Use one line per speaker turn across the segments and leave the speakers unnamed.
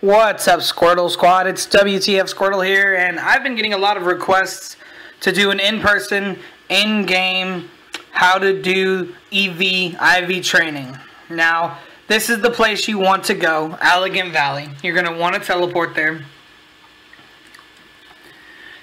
What's up, Squirtle Squad? It's WTF Squirtle here, and I've been getting a lot of requests to do an in-person, in-game, how to do EV, IV training. Now, this is the place you want to go, Elegant Valley. You're going to want to teleport there.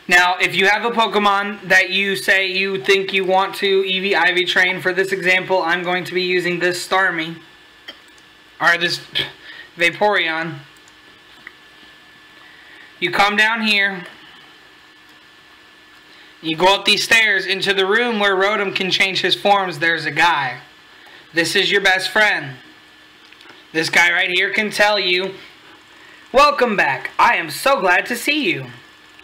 Now, if you have a Pokemon that you say you think you want to EV, IV train, for this example, I'm going to be using this Starmie, or this Vaporeon. You come down here, you go up these stairs into the room where Rotom can change his forms. There's a guy. This is your best friend. This guy right here can tell you, "Welcome back. I am so glad to see you.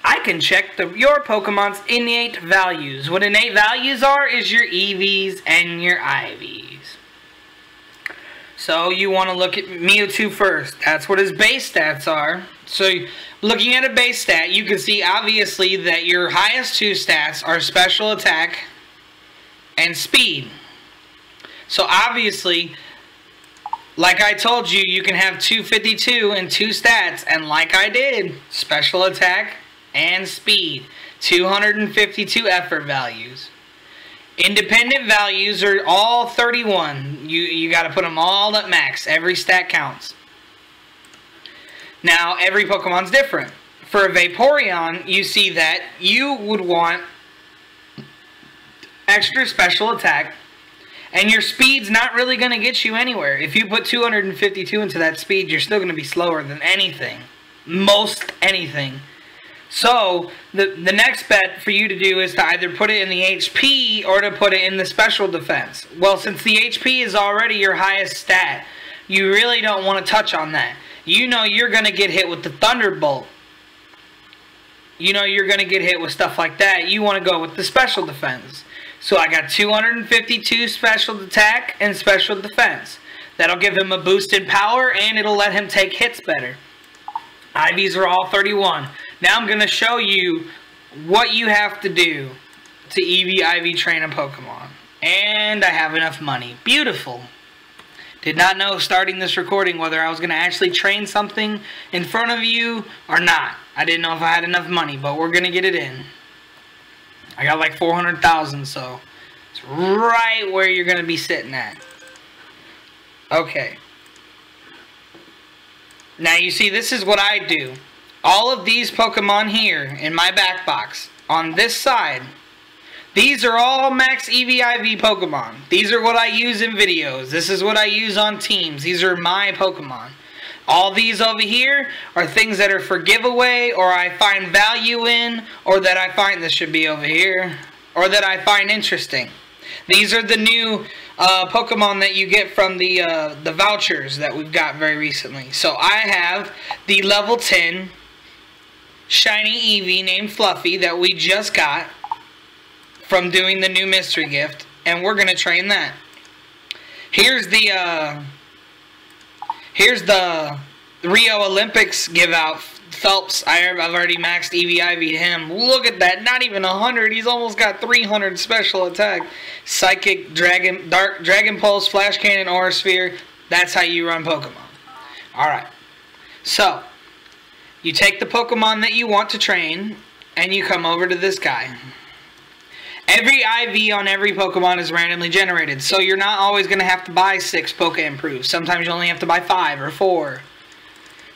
I can check your Pokemon's innate values." What innate values are is your EVs and your IVs. So you want to look at Mewtwo first. That's what his base stats are. So looking at a base stat, you can see obviously that your highest two stats are special attack and speed. So obviously, like I told you, you can have 252 and two stats, and like I did, special attack and speed, 252 effort values. Independent values are all 31. You got to put them all at max. Every stat counts. Now, every Pokemon's different. For a Vaporeon, you see that you would want extra special attack, and your speed's not really going to get you anywhere. If you put 252 into that speed, you're still going to be slower than anything. Most anything. So, the next bet for you to do is to either put it in the HP or to put it in the special defense. Well, since the HP is already your highest stat, you really don't want to touch on that. You know you're going to get hit with the Thunderbolt. You know you're going to get hit with stuff like that. You want to go with the special defense. So I got 252 special attack and special defense. That'll give him a boost in power, and it'll let him take hits better. IVs are all 31. Now I'm going to show you what you have to do to EV, IV train a Pokemon. And I have enough money. Beautiful. Did not know starting this recording whether I was going to actually train something in front of you or not. I didn't know if I had enough money, but we're going to get it in. I got like 400,000, so it's right where you're going to be sitting at. Okay. Now you see, this is what I do. All of these Pokemon here in my back box, on this side, these are all max EV/IV Pokemon. These are what I use in videos. This is what I use on teams. These are my Pokemon. All these over here are things that are for giveaway, or I find value in, or that I find this should be over here, or that I find interesting. These are the new Pokemon that you get from the vouchers that we've got very recently. So I have the level 10 shiny Eevee named Fluffy that we just got from doing the new mystery gift, and we're going to train that. Here's the Rio Olympics give out. Phelps, I've already maxed EV/IV'd him. Look at that, not even 100. He's almost got 300 special attack. Psychic, Dark Dragon Pulse, Flash Cannon, Aura Sphere. That's how you run Pokemon. Alright. So, you take the Pokemon that you want to train, and you come over to this guy. Every IV on every Pokemon is randomly generated, so you're not always going to have to buy 6 Poke Improves. Sometimes you only have to buy 5 or 4.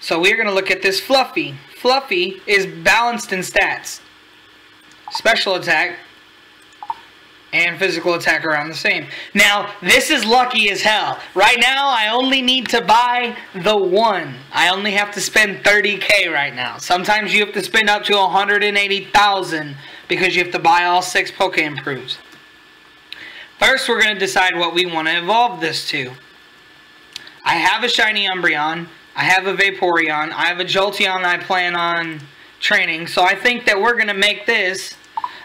So we're going to look at this Fluffy. Fluffy is balanced in stats. Special attack and physical attack are around the same. Now, this is lucky as hell. Right now, I only need to buy the one. I only have to spend 30K right now. Sometimes you have to spend up to 180,000 because you have to buy all 6 Poke Improves. First, we're going to decide what we want to evolve this to. I have a shiny Umbreon. I have a Vaporeon. I have a Jolteon I plan on training. So I think that we're going to make this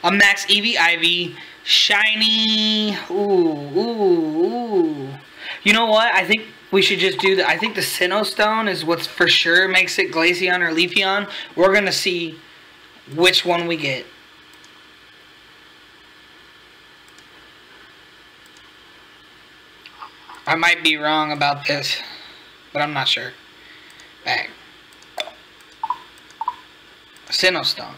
a max EV/IV shiny. Ooh. You know what? I think we should just do that. I think the Sinnoh Stone is what for sure makes it Glaceon or Leafeon. We're going to see which one we get. I might be wrong about this, but I'm not sure. Bang. Sinnoh.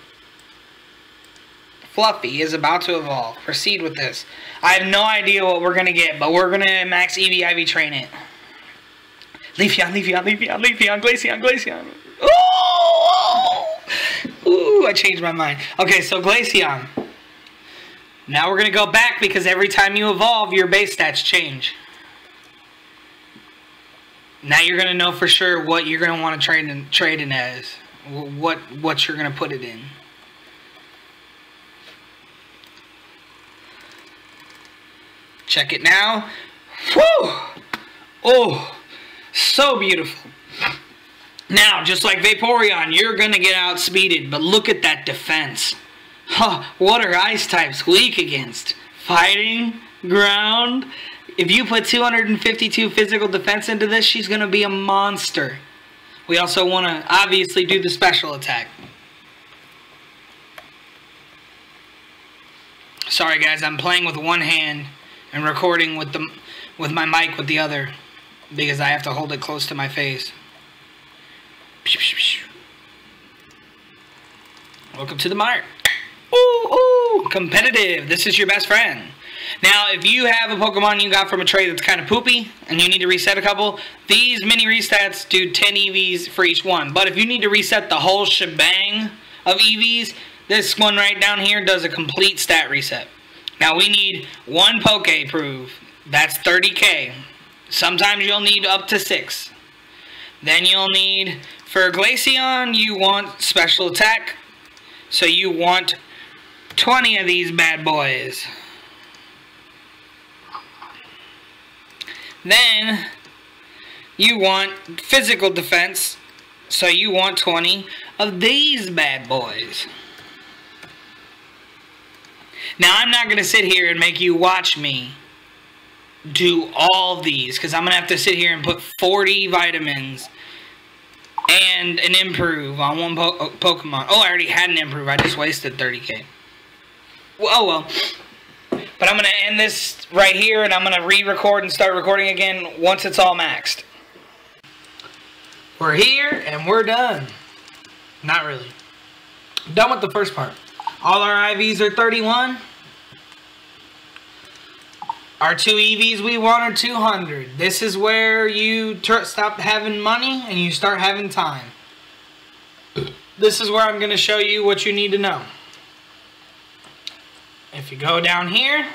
Fluffy is about to evolve. Proceed with this. I have no idea what we're going to get, but we're going to max EV train it. Leafeon, Glaceon. Ooh, I changed my mind. Okay, so Glaceon. Now we're going to go back because every time you evolve, your base stats change. Now you're going to know for sure what you're going to want to trade in as. What you're going to put it in. Check it now. Whew! Oh, so beautiful. Now, just like Vaporeon, you're going to get outspeeded, but look at that defense. Huh, what are ice types weak against? Fighting, ground. If you put 252 physical defense into this, she's going to be a monster. We also want to obviously do the special attack. Sorry guys, I'm playing with one hand and recording with my mic with the other because I have to hold it close to my face. Welcome to the mart. Ooh, competitive. This is your best friend. Now, if you have a Pokemon you got from a trade that's kind of poopy and you need to reset a couple, these mini resets do 10 EVs for each one. But if you need to reset the whole shebang of EVs, this one right down here does a complete stat reset. Now, we need one Poke Prove. That's 30k. Sometimes you'll need up to 6. Then you'll need, for Glaceon, you want special attack. So you want 20 of these bad boys. Then you want physical defense. So you want 20 of these bad boys. Now I'm not going to sit here and make you watch me do all these, because I'm going to have to sit here and put 40 vitamins and an improve on one Pokemon. Oh, I already had an improve. I just wasted 30k. Oh, well. But I'm going to end this right here, and I'm going to re-record and start recording again once it's all maxed. We're here, and we're done. Not really. Done with the first part. All our IVs are 31. Our 2 EVs we want are 200. This is where you stop having money and you start having time. This is where I'm going to show you what you need to know. If you go down here,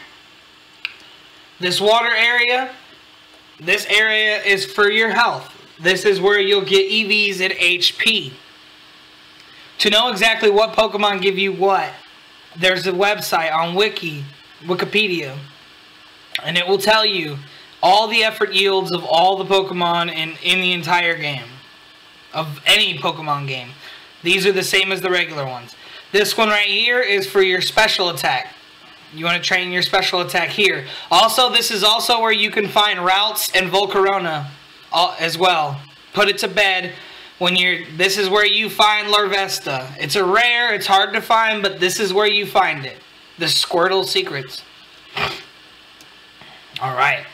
this water area, this area is for your health. This is where you'll get EVs and HP. To know exactly what Pokemon give you what, there's a website on Wikipedia. And it will tell you all the effort yields of all the Pokemon in the entire game. Of any Pokemon game. These are the same as the regular ones. This one right here is for your special attack. You want to train your special attack here. Also, this is also where you can find Routes and Volcarona as well. Put it to bed. This is where you find Larvesta. It's a rare, it's hard to find, but this is where you find it. The Squirtle Secrets. Alright.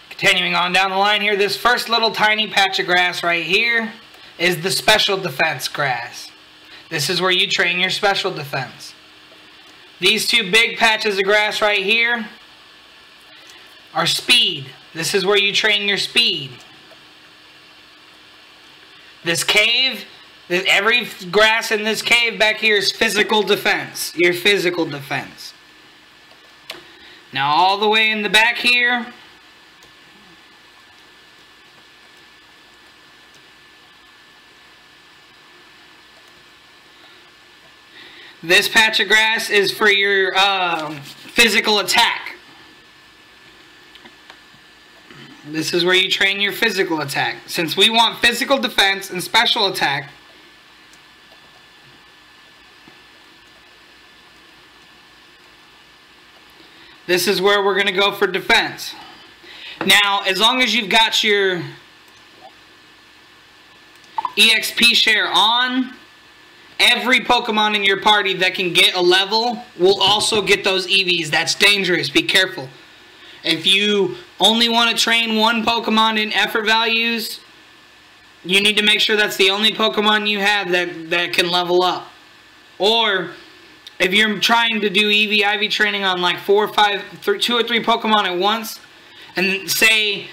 Continuing on down the line here, this first little tiny patch of grass right here is the special defense grass. This is where you train your special defense. These 2 big patches of grass right here are speed. This is where you train your speed. This cave, every grass in this cave back here is physical defense. Your physical defense. Now all the way in the back here, this patch of grass is for your physical attack. This is where you train your physical attack. Since we want physical defense and special attack, this is where we're going to go for defense. Now, as long as you've got your EXP share on, every Pokemon in your party that can get a level will also get those EVs. That's dangerous. Be careful. If you only want to train one Pokemon in effort values, you need to make sure that's the only Pokemon you have that can level up. Or if you're trying to do EV/IV training on like 2 or 3 Pokemon at once, and say,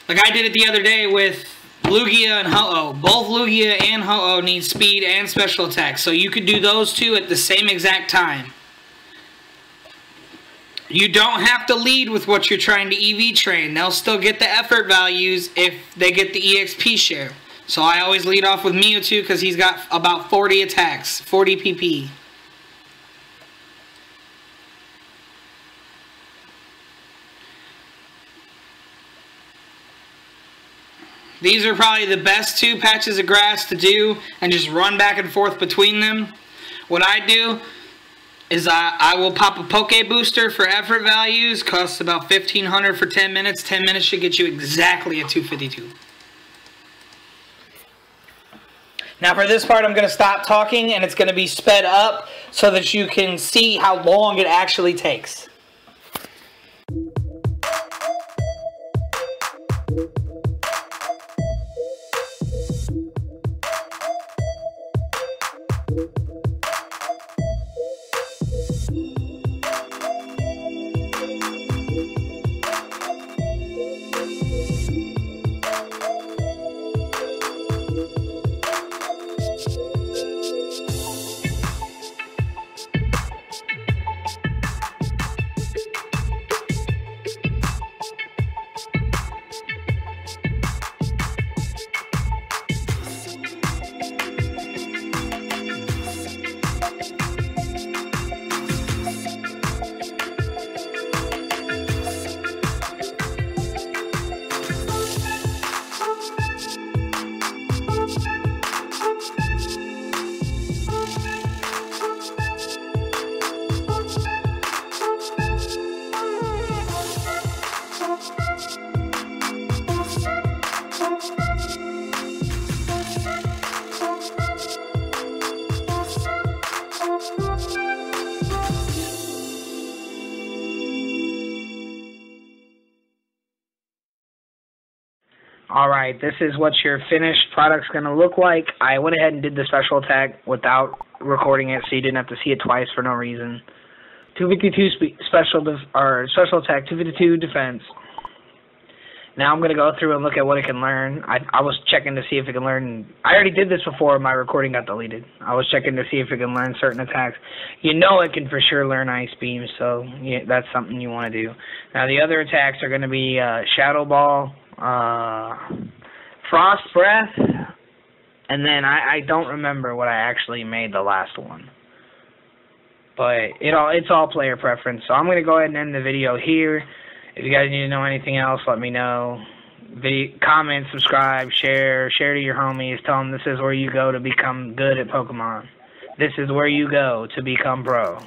like I did it the other day with Lugia and Ho-Oh. Both Lugia and Ho-Oh need speed and special attack, so you could do those two at the same exact time. You don't have to lead with what you're trying to EV train. They'll still get the effort values if they get the EXP share. So I always lead off with Mewtwo because he's got about 40 attacks, 40 PP. These are probably the best 2 patches of grass to do and just run back and forth between them. What I do is I will pop a Poke Booster for effort values. Costs about 1,500 for 10 minutes. 10 minutes should get you exactly a 252. Now for this part I'm going to stop talking and it's going to be sped up so that you can see how long it actually takes. Alright, this is what your finished product's going to look like. I went ahead and did the special attack without recording it, so you didn't have to see it twice for no reason. 252 special attack, 252 defense. Now I'm going to go through and look at what it can learn. I was checking to see if it can learn. I already did this before my recording got deleted. I was checking to see if it can learn certain attacks. You know it can for sure learn Ice Beam, so yeah, that's something you want to do. Now the other attacks are going to be Shadow Ball, Frost Breath, and then I don't remember what I actually made the last one. But it's all player preference. So I'm going to go ahead and end the video here. If you guys need to know anything else, let me know. Comment, subscribe, share to your homies. Tell them this is where you go to become good at Pokemon. This is where you go to become pro.